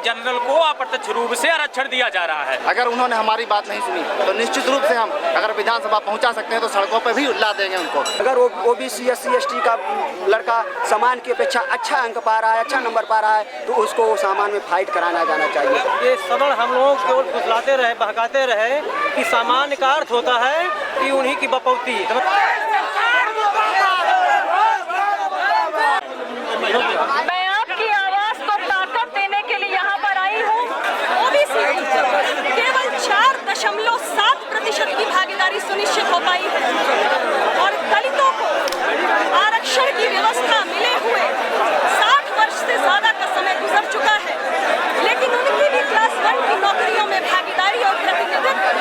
General को अप्रत्यक्ष रूप से आरक्षण दिया जा रहा है। अगर उन्होंने हमारी बात नहीं सुनी तो निश्चित रूप से हम अगर विधानसभा पहुंचा सकते हैं तो सड़कों पर भी ला देंगे उनको। अगर ओबीसी SC ST का लड़का सामान्य की अपेक्षा अच्छा अंक पा रहा है, अच्छा नंबर पा रहा है, तो उसको सामान्य में फाइट कराना जाना चाहिए। ये सबल हम लोग केवल फुसलाते रहे, बहकाते रहे कि सामान्य का अर्थ होता है कि उन्हीं की बपौती। मैं आपकी आवाज को ताकत देने के लिए यहाँ पर आई हूँ। ओबीसी केवल 4.7% की भागीदारी सुनिश्चित हो पाई है और दलितों को आरक्षण की व्यवस्था मिले हुए 60 वर्ष से ज्यादा का समय गुजर चुका है, लेकिन उनकी भी क्लास 1 की नौकरियों में भागीदारी और प्रतिनिधित्व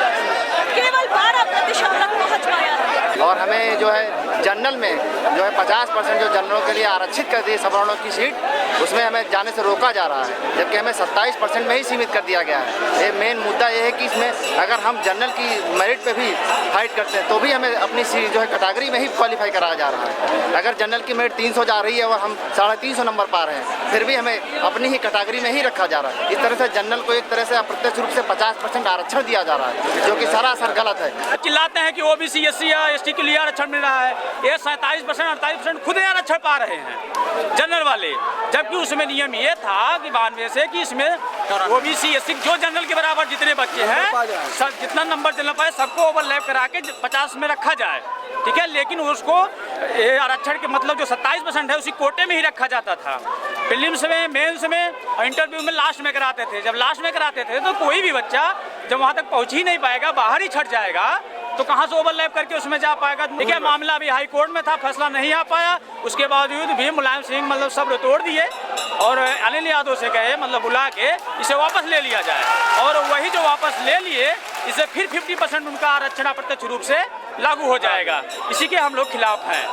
केवल 12% तक पहुँच पाया है। और हमें जो है जनरल में जो है 50% जो जनरलों के लिए आरक्षित कर दी सवर्णों की सीट, उसमें हमें जाने से रोका जा रहा है, जबकि हमें 27% में ही सीमित कर दिया गया है। ये मेन मुद्दा ये है कि इसमें अगर हम जनरल की मेरिट पे भी फाइट करते हैं तो भी हमें अपनी सीट जो है कैटेगरी में ही क्वालिफाई कराया जा रहा है। अगर जनरल की मेरिट 300 जा रही है और हम 350 नंबर पा रहे हैं, फिर भी हमें अपनी ही कैटेगरी में ही रखा जा रहा है। इस तरह से जनरल को एक तरह से अप्रत्यक्ष रूप से 50% आरक्षण दिया जा रहा है, जो कि सरासर गलत है। चिल्लाते हैं कि ओबीसी SC या ST के लिए आरक्षण मिल रहा है, ये 27% 48% खुद आरक्षण पा रहे हैं जनरल वाले, जबकि उसमें नियम ये था कि 92 से कि इसमें ओबीसी SC जो जनरल के बराबर जितने बच्चे हैं जितना नंबर चलना पाए सबको ओवरलैप करा के 50 में रखा जाए, ठीक है। लेकिन उसको आरक्षण के मतलब जो 27% है उसी कोटे में ही रखा जाता था। प्रीलिम्स में, मेंस में और इंटरव्यू में लास्ट में कराते थे। जब लास्ट में कराते थे तो कोई भी बच्चा जब वहाँ तक पहुँच ही नहीं पाएगा, बाहर ही छट जाएगा, तो कहाँ से ओवरलैप करके उसमें जा पाएगा। ठीक है, मामला अभी हाई कोर्ट में था, फैसला नहीं आ पाया, उसके बावजूद भी मुलायम सिंह मतलब सब्र तोड़ दिए और अनिल यादव से कहे मतलब बुला के इसे वापस ले लिया जाए, और वही जो वापस ले लिए इसे फिर 50% उनका आरक्षण अप्रत्यक्ष रूप से लागू हो जाएगा। इसी के हम लोग खिलाफ हैं।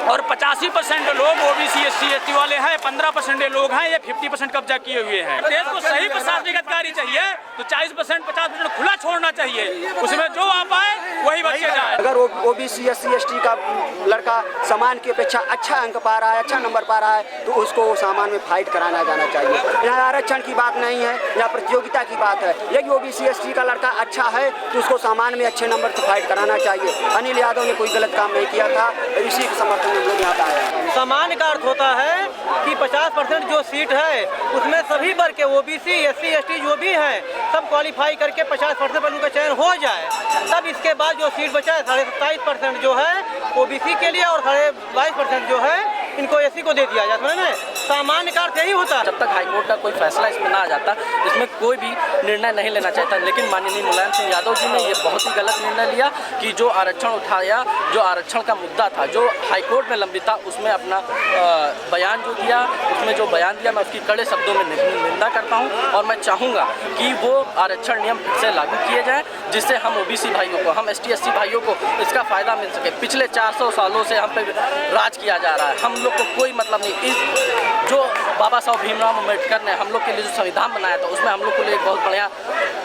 और 85% लोग ओबीसी SC ST वाले हैं, 15% लोग हैं, ये 50% कब्जा किए हुए हैं। देश को सही प्रशासनिक अधिकारी चाहिए तो 40% 50% खुला छोड़ना चाहिए, उसमें जो आ पाए वही बच्चे जाए। अगर ओबीसी SC ST का लड़का सामान्य की अपेक्षा अच्छा अंक पा रहा है, अच्छा नंबर पा रहा है, तो उसको सामान्य में फाइट कराना जाना चाहिए। यहाँ आरक्षण की बात नहीं है, यहाँ प्रतियोगिता की बात है। यदि ओबीसी ST का लड़का अच्छा है तो उसको सामान्य में अच्छे नंबर से फाइट कराना चाहिए। अनिल यादव ने कोई गलत काम नहीं किया था, इसी के समर्थन में लोग यहाँ आए हैं। सामान्य का अर्थ होता है कि 50% जो सीट है उसमें सभी वर्ग के ओबीसी SC ST जो भी हैं सब क्वालिफाई करके 50% पर उनका चयन हो जाए, तब इसके बाद जो सीट बचा है 27.5% जो है ओबीसी के लिए और 22.5% जो है इनको SC को दे दिया जाता है। सामान्य का अर्थ यही होता है। जब तक हाईकोर्ट का कोई फैसला इसमें ना आ जाता, इसमें कोई भी निर्णय नहीं लेना चाहता, लेकिन माननीय मुलायम सिंह यादव जी ने ये बहुत ही गलत निर्णय लिया कि जो आरक्षण उठाया, जो आरक्षण का मुद्दा था जो हाईकोर्ट में लंबित था, उसमें अपना बयान जो दिया, उसमें जो बयान दिया मैं उसकी कड़े शब्दों में निंदा करता हूँ और मैं चाहूँगा कि वो आरक्षण नियम फिर से लागू किए जाएँ, जिससे हम ओबीसी भाइयों को, हम ST SC भाइयों को इसका फ़ायदा मिल सके। पिछले 400 सालों से हम पे राज किया जा रहा है, हम लोग को कोई मतलब नहीं। इस जो बाबा साहब भीमराव अम्बेडकर ने हम लोग के लिए जो संविधान बनाया था उसमें हम लोग को लिए एक बहुत बढ़िया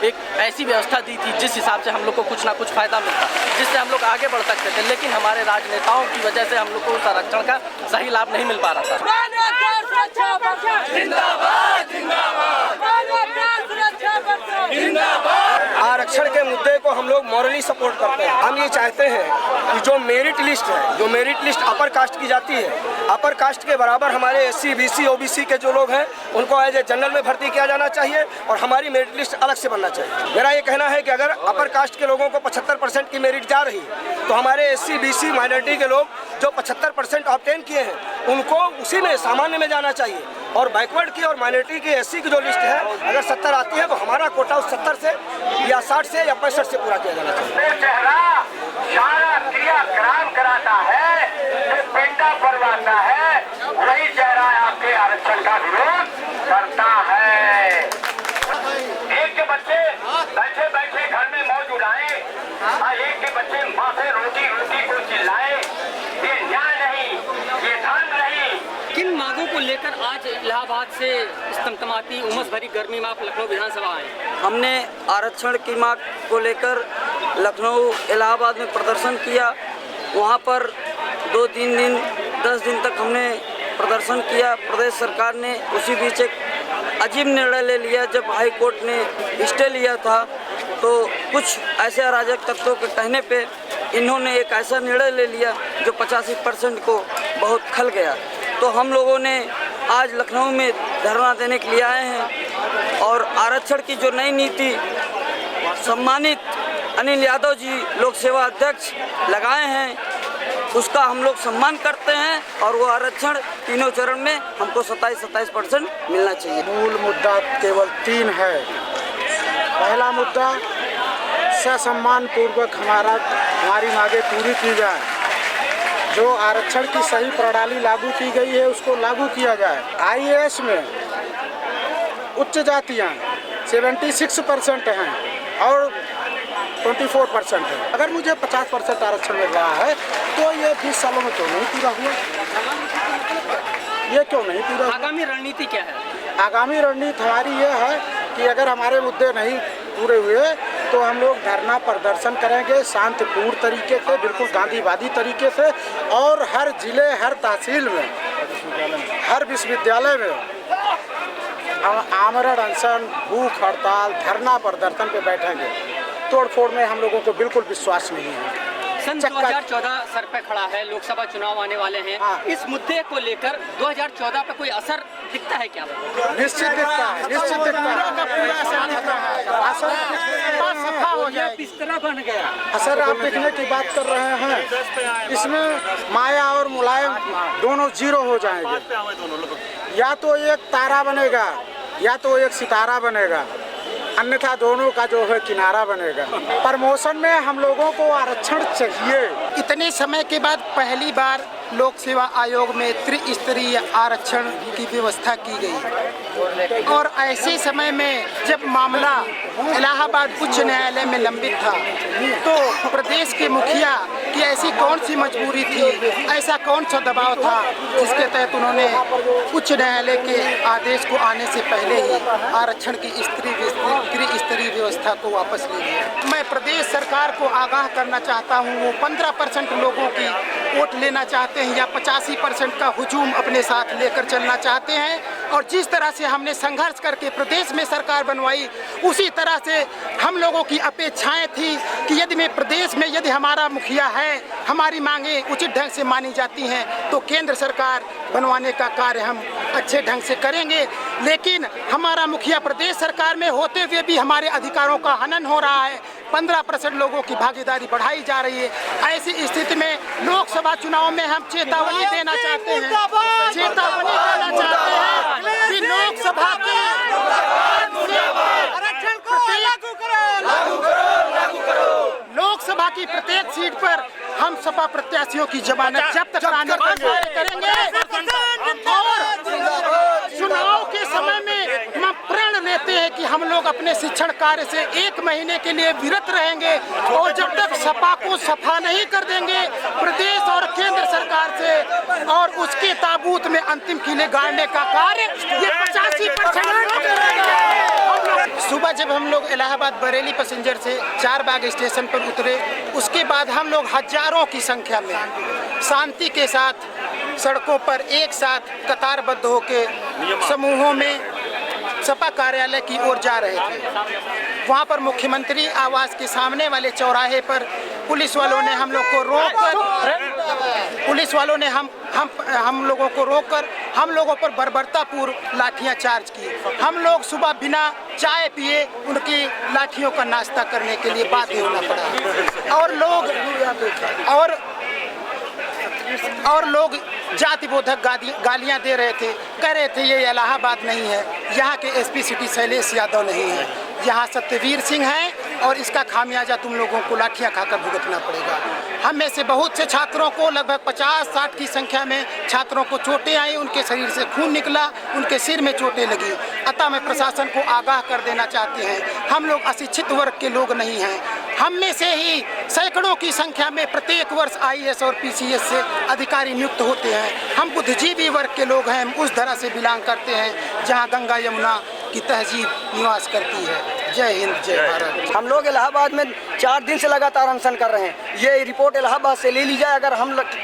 एक ऐसी व्यवस्था दी थी जिस हिसाब से हम लोग को कुछ ना कुछ फ़ायदा मिलता, जिससे हम लोग आगे बढ़ सकते थे, लेकिन हमारे राजनेताओं की वजह से हम लोग को उस आरक्षण का सही लाभ नहीं मिल पा रहा था। आरक्षण के मुद्दे को हम लोग मॉरली सपोर्ट करते हैं। हम ये चाहते हैं कि जो मेरिट लिस्ट है, जो मेरिट लिस्ट अपर कास्ट की जाती है, अपर कास्ट के बराबर हमारे SC BC OBC के जो लोग हैं उनको एज ए जनरल में भर्ती किया जाना चाहिए और हमारी मेरिट लिस्ट अलग से बनना चाहिए। मेरा ये कहना है कि अगर अपर कास्ट के लोगों को 75% की मेरिट जा रही है तो हमारे SC BC माइनॉरिटी के लोग जो 75% ऑब्टेन किए हैं उनको उसी में सामान्य में जाना चाहिए, और बैकवर्ड की और माइनॉरिटी की SC की जो लिस्ट है अगर 70 आती है तो हमारा कोटा उस 70 से या 60 से या 65 से पूरा किया जाना चाहिए। सारा क्रियाक्रम कराता है, पेंटा परवाता है, वही चेहरा आपके आरक्षण का विरोध करता है। एक के बच्चे बैठे बैठे घर में मौज उड़ाए, एक के बच्चे माँ से रोटी रोटी को चिल्लाए, ये न्याय नहीं, ये धर्म नहीं। किन मांगों को लेकर आज इलाहाबाद से स्तमतमाती उमस भरी गर्मी में आप लखनऊ विधानसभा आए? हमने आरक्षण की मांग को लेकर लखनऊ इलाहाबाद में प्रदर्शन किया। वहाँ पर 2-3 दिन 10 दिन तक हमने प्रदर्शन किया। प्रदेश सरकार ने उसी बीच एक अजीब निर्णय ले लिया। जब हाई कोर्ट ने स्टे लिया था तो कुछ ऐसे अराजक तत्वों के कहने पे इन्होंने एक ऐसा निर्णय ले लिया जो 85% को बहुत खल गया। तो हम लोगों ने आज लखनऊ में धरना देने के लिए आए हैं और आरक्षण की जो नई नीति सम्मानित अनिल यादव जी लोक सेवा अध्यक्ष लगाए हैं उसका हम लोग सम्मान करते हैं और वो आरक्षण तीनों चरण में हमको 27% मिलना चाहिए। मूल मुद्दा केवल 3 है। पहला मुद्दा ससम्मान पूर्वक हमारी मांगे पूरी की जाए। जो आरक्षण की सही प्रणाली लागू की गई है उसको लागू किया जाए। IAS में उच्च जातियाँ 76% हैं और 24% है। अगर मुझे 50% आरक्षण मिल रहा है तो ये 20 सालों में क्यों नहीं पूरा हुआ? ये क्यों नहीं पूरा? आगामी रणनीति क्या है? आगामी रणनीति हमारी ये है कि अगर हमारे मुद्दे नहीं पूरे हुए तो हम लोग धरना प्रदर्शन करेंगे शांतिपूर्ण तरीके से, बिल्कुल गांधीवादी तरीके से, और हर जिले, हर तहसील में, हर विश्वविद्यालय में आमरण अनशन, भूख हड़ताल, धरना प्रदर्शन पे बैठेंगे। तोड़फोड़ में हम लोगों को बिल्कुल विश्वास नहीं है। सन 2014 सर पे खड़ा है, लोकसभा चुनाव आने वाले हैं। हाँ। इस मुद्दे को लेकर 2014 पे कोई असर दिखता है क्या? निश्चित दिखता है, निश्चित दिखता है। असर किस तरह बन गया? असर आप दिखने की बात कर रहे हैं, इसमें माया और मुलायम दोनों जीरो हो जाएंगे। या तो एक तारा बनेगा या तो एक सितारा बनेगा, अन्यथा दोनों का जो है किनारा बनेगा। प्रमोशन में हम लोगों को आरक्षण चाहिए। इतने समय के बाद पहली बार लोक सेवा आयोग में त्रिस्तरीय आरक्षण की व्यवस्था की गई और ऐसे समय में जब मामला इलाहाबाद उच्च न्यायालय में लंबित था तो प्रदेश के मुखिया की ऐसी कौन सी मजबूरी थी, ऐसा कौन सा दबाव था जिसके तहत उन्होंने उच्च न्यायालय के आदेश को आने से पहले ही आरक्षण की त्रिस्तरीय व्यवस्था को वापस ले लिया। मैं प्रदेश सरकार को आगाह करना चाहता हूँ, वो 15% लोगों की वोट लेना चाहते हैं या 85% का हुजूम अपने साथ लेकर चलना चाहते हैं और जिस तरह से हमने संघर्ष करके प्रदेश में सरकार बनवाई उसी तरह से हम लोगों की अपेक्षाएं थी कि यदि में प्रदेश में यदि हमारा मुखिया है, हमारी मांगे उचित ढंग से मानी जाती हैं तो केंद्र सरकार बनवाने का कार्य हम अच्छे ढंग से करेंगे। लेकिन हमारा मुखिया प्रदेश सरकार में होते हुए भी हमारे अधिकारों का हनन हो रहा है। 15% लोगों की भागीदारी बढ़ाई जा रही है। ऐसी स्थिति में लोकसभा चुनाव में हम चेतावनी देना चाहते हैं कि लोकसभा के लोकसभा की प्रत्येक सीट पर हम सपा प्रत्याशियों की जमानत जब्त कराने का कार्य करेंगे और चुनाव के समय में हम प्रण लेते हैं कि हम लोग अपने शिक्षण कार्य से 1 महीने के लिए विरत रहेंगे और जब तक सपा को सफा नहीं कर देंगे प्रदेश और केंद्र सरकार से और उसके ताबूत में अंतिम किले गाड़ने का कार्य ये 85% सुबह जब हम लोग इलाहाबाद बरेली पैसेंजर से चारबाग स्टेशन पर उतरे उसके बाद हम लोग हजारों की संख्या में शांति के साथ सड़कों पर एक साथ कतारबद्ध होकर समूहों में सपा कार्यालय की ओर जा रहे थे। वहाँ पर मुख्यमंत्री आवास के सामने वाले चौराहे पर पुलिस वालों ने हम लोग को रोककर हम लोगों पर बर्बरतापूर्व लाठियां चार्ज की। हम लोग सुबह बिना चाय पिए उनकी लाठियों का नाश्ता करने के लिए बाध्य होना पड़ा और लोग जाति बोधक गालियां दे रहे थे, कह रहे थे ये इलाहाबाद नहीं है, यहाँ के एसपी सिटी शैलेश यादव नहीं है, यहाँ सत्यवीर सिंह है और इसका खामियाजा तुम लोगों को लाठियां खाकर भुगतना पड़ेगा। हम में से बहुत से छात्रों को लगभग 50-60 की संख्या में छात्रों को चोटें आई, उनके शरीर से खून निकला, उनके सिर में चोटें लगी। अतः मैं प्रशासन को आगाह कर देना चाहते हैं हम लोग अशिक्षित वर्ग के लोग नहीं हैं। हम में से ही सैकड़ों की संख्या में प्रत्येक वर्ष IAS और PCS से अधिकारी नियुक्त होते हैं। हम बुद्धिजीवी वर्ग के लोग हैं, हम उस तरह से बिलोंग करते हैं जहाँ गंगा यमुना की तहजीब निवास करती है। जय हिंद, जय भारत। हम लोग इलाहाबाद में 4 दिन से लगातार अनशन कर रहे हैं। ये रिपोर्ट इलाहाबाद से ले ली जाए। अगर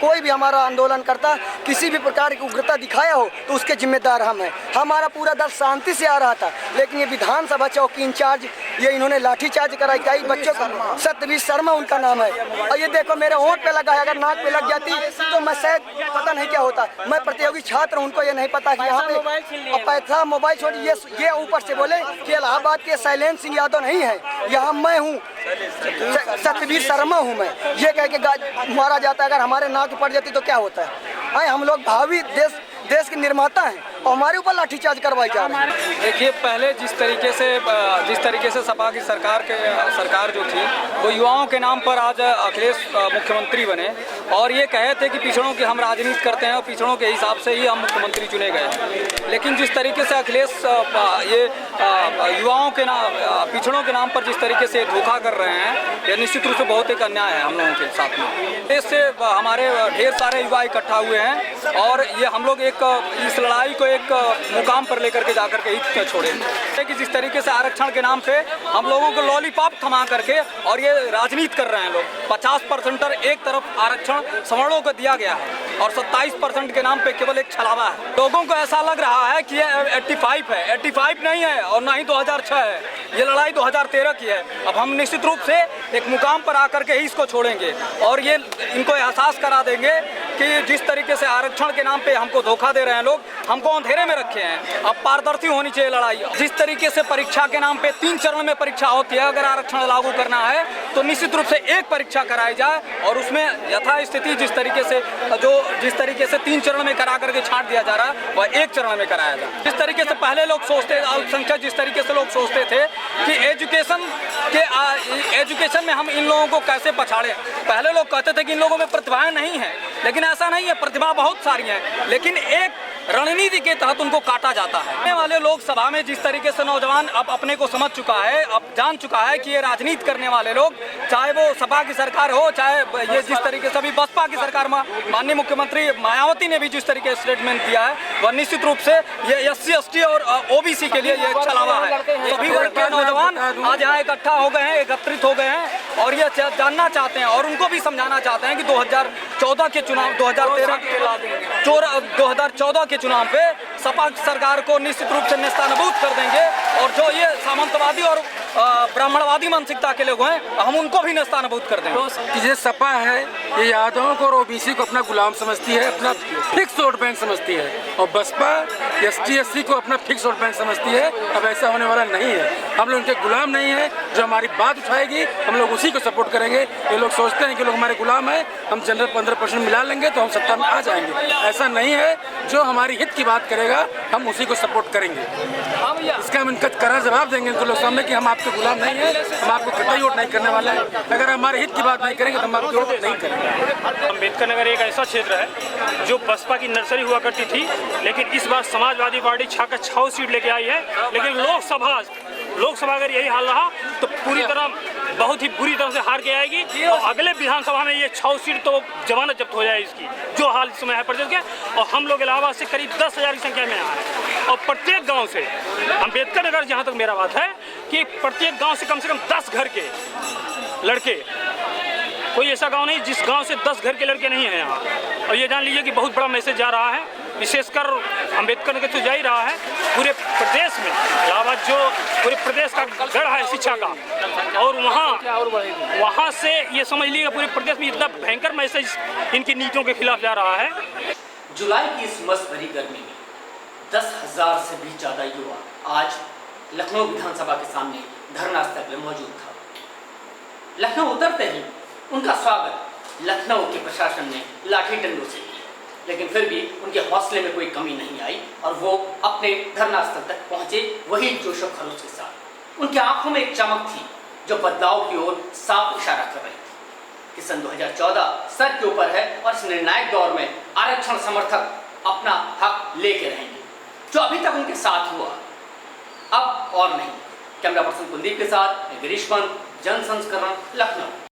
कोई भी हमारा आंदोलन करता, किसी भी प्रकार की उग्रता दिखाया हो तो उसके जिम्मेदार हम हैं। हमारा पूरा दल शांति से आ रहा था, लेकिन ये विधानसभा चौकी इंचार्ज ये इन्होंने लाठीचार्ज कराई। कई बच्चों का, सत्यवीर शर्मा उनका नाम है, और ये देखो मेरे होंठ पे लगा है। अगर नाक पे लग जाती तो मैं शायद पता नहीं क्या होता। मैं प्रतियोगी छात्र हूं, उनको ये नहीं पता कि यहाँ पे पैसा मोबाइल छोड़ ये ऊपर से बोले कि इलाहाबाद के शैलेंद्र सिंह यादव नहीं है, यहाँ मैं हूँ, सत्यवीर शर्मा हूँ मैं। ये कह के मारा जाता है। अगर हमारे नाक पड़ जाती तो क्या होता है? हम लोग भावी देश के निर्माता हैं और हमारे ऊपर लाठीचार्ज करवाई जा रही है। देखिए, पहले जिस तरीके से सपा की सरकार जो थी, वो युवाओं के नाम पर आज अखिलेश मुख्यमंत्री बने और ये कहे थे कि पिछड़ों की हम राजनीति करते हैं और पिछड़ों के हिसाब से ही हम मुख्यमंत्री चुने गए। लेकिन जिस तरीके से अखिलेश ये युवाओं के पिछड़ों के नाम पर जिस तरीके से धोखा कर रहे हैं, यह निश्चित रूप से बहुत एक अन्याय है हम लोगों के साथ में। इससे हमारे ढेर सारे युवा इकट्ठा हुए हैं और ये हम लोग इस लड़ाई को एक मुकाम पर लेकर के जाकर के ही छोड़ेंगे कि जिस तरीके से आरक्षण के नाम पे हम लोगों को लॉलीपॉप थमा करके और ये राजनीति कर रहे हैं लोग। 50% एक तरफ आरक्षण सवर्णों को दिया गया है और 27% के नाम पे केवल एक छलावा है। लोगों को ऐसा लग रहा है कि ये 85 है। 85 नहीं है और ना ही 2006 है, ये लड़ाई 2013 की है। अब हम निश्चित रूप से एक मुकाम पर आकर के ही इसको छोड़ेंगे और ये इनको एहसास करा देंगे कि जिस तरीके से आरक्षण के नाम पे हमको धोखा दे रहे हैं लोग, हमको अंधेरे में रखे हैं। अब पारदर्शी होनी चाहिए लड़ाई। जिस तरीके से परीक्षा के नाम पे 3 चरण में परीक्षा होती है, अगर आरक्षण लागू करना है तो निश्चित रूप से एक परीक्षा कराई जाए और उसमें यथास्थिति जिस तरीके से 3 चरण में करा करके छांट दिया जा रहा है वह 1 चरण में कराया जाए। जिस तरीके से पहले लोग सोचते, अल्पसंख्यक जिस तरीके से लोग सोचते थे कि एजुकेशन में हम इन लोगों को कैसे पछाड़े। पहले लोग कहते थे कि इन लोगों में प्रतिभाएं नहीं है, लेकिन ऐसा नहीं है, प्रतिभा बहुत सारी है, लेकिन एक रणनीति के तहत उनको काटा जाता है। आने वाले लोग सभा में जिस तरीके से नौजवान अब अपने को समझ चुका है, अब जान चुका है कि ये राजनीति करने वाले लोग, चाहे वो सपा की सरकार हो, चाहे ये जिस तरीके से अभी बसपा की सरकार में माननीय मुख्यमंत्री मायावती ने भी जिस तरीके से स्टेटमेंट दिया है, वह निश्चित रूप से ये SC ST और OBC के लिए ये छलावा है। सभी वर्ग के नौजवान आज यहाँ इकट्ठा हो गए हैं, एकत्रित हो गए हैं और ये जानना चाहते हैं और उनको भी समझाना चाहते हैं कि 2014 के चुनाव 2014 के चुनाव पे सपा सरकार को निश्चित रूप से नेस्तनाबूद कर देंगे और जो ये सामंतवादी और ब्राह्मणवादी मानसिकता के लोग हैं, हम उनको भी नेस्तनाबूद कर देंगे। ये सपा है, ये यादवों को और OBC को अपना गुलाम समझती है, अपना फिक्स वोट बैंक समझती है और बसपा ST SC को अपना फिक्स वोट बैंक समझती है। अब ऐसा होने वाला नहीं है। हम लोग उनके गुलाम नहीं है। जो हमारी बात उठाएगी हम लोग उसी को सपोर्ट करेंगे। ये लोग सोचते हैं कि लोग हमारे गुलाम हैं, हम जनरल 15% मिला लेंगे तो हम सत्ता में आ जाएंगे। ऐसा नहीं है। जो हमारी हित की बात करेगा हम उसी को सपोर्ट करेंगे। इसका हम इनका करार जवाब देंगे इनको लोग सामने कि हम आपके गुलाम नहीं है, हम आपको कतई वोट नहीं करने वाले हैं। अगर हमारे हित की बात नहीं करेंगे तो हम आपको वोट नहीं करेंगे। अम्बेडकर नगर एक ऐसा क्षेत्र है जो बसपा की नर्सरी हुआ करती थी, लेकिन इस बार समाजवादी पार्टी 6 सीट लेके आई है। लेकिन लोकसभा अगर यही हाल रहा तो पूरी तरह बहुत ही बुरी तरह से हार के आएगी और अगले विधानसभा में ये 6 सीट तो जमानत जब्त हो जाए इसकी, जो हाल इस समय है प्रदेश के। और हम लोग इलाहाबाद से करीब 10,000 की संख्या में आए और प्रत्येक गांव से अम्बेडकर नगर, जहां तक मेरा बात है कि प्रत्येक गांव से कम 10 घर के लड़के, कोई ऐसा गांव नहीं जिस गांव से 10 घर के लड़के नहीं हैं यहाँ। और ये जान लीजिए कि बहुत बड़ा मैसेज जा रहा है, विशेषकर अम्बेडकर नगर तो जा ही रहा है, पूरे प्रदेश में इलाहाबाद जो पूरे प्रदेश का गढ़ है शिक्षा का, और वहाँ से ये समझ लीजिए पूरे प्रदेश में इतना भयंकर मैसेज इनकी नीतियों के खिलाफ जा रहा है। जुलाई की इस मस्त भरी गर्मी में 10,000 से भी ज़्यादा युवा आज लखनऊ विधानसभा के सामने धरना स्थल पर मौजूद था। लखनऊ उतरते ही उनका स्वागत लखनऊ के प्रशासन ने लाठी डंडों से किया, लेकिन फिर भी उनके हौसले में कोई कमी नहीं आई और वो अपने धरना स्थल तक पहुंचे वही जोश और खरोश के साथ। उनकी आंखों में एक चमक थी जो बदलाव की ओर साफ इशारा कर रही थी कि सन 2014 सर के ऊपर है और इस निर्णायक दौर में आरक्षण समर्थक अपना हक लेके रहेंगे, जो अभी तक उनके साथ हुआ अब और नहीं। कैमरा पर्सन कुलदीप के साथ गिरीश पंत, जन संस्करण, लखनऊ।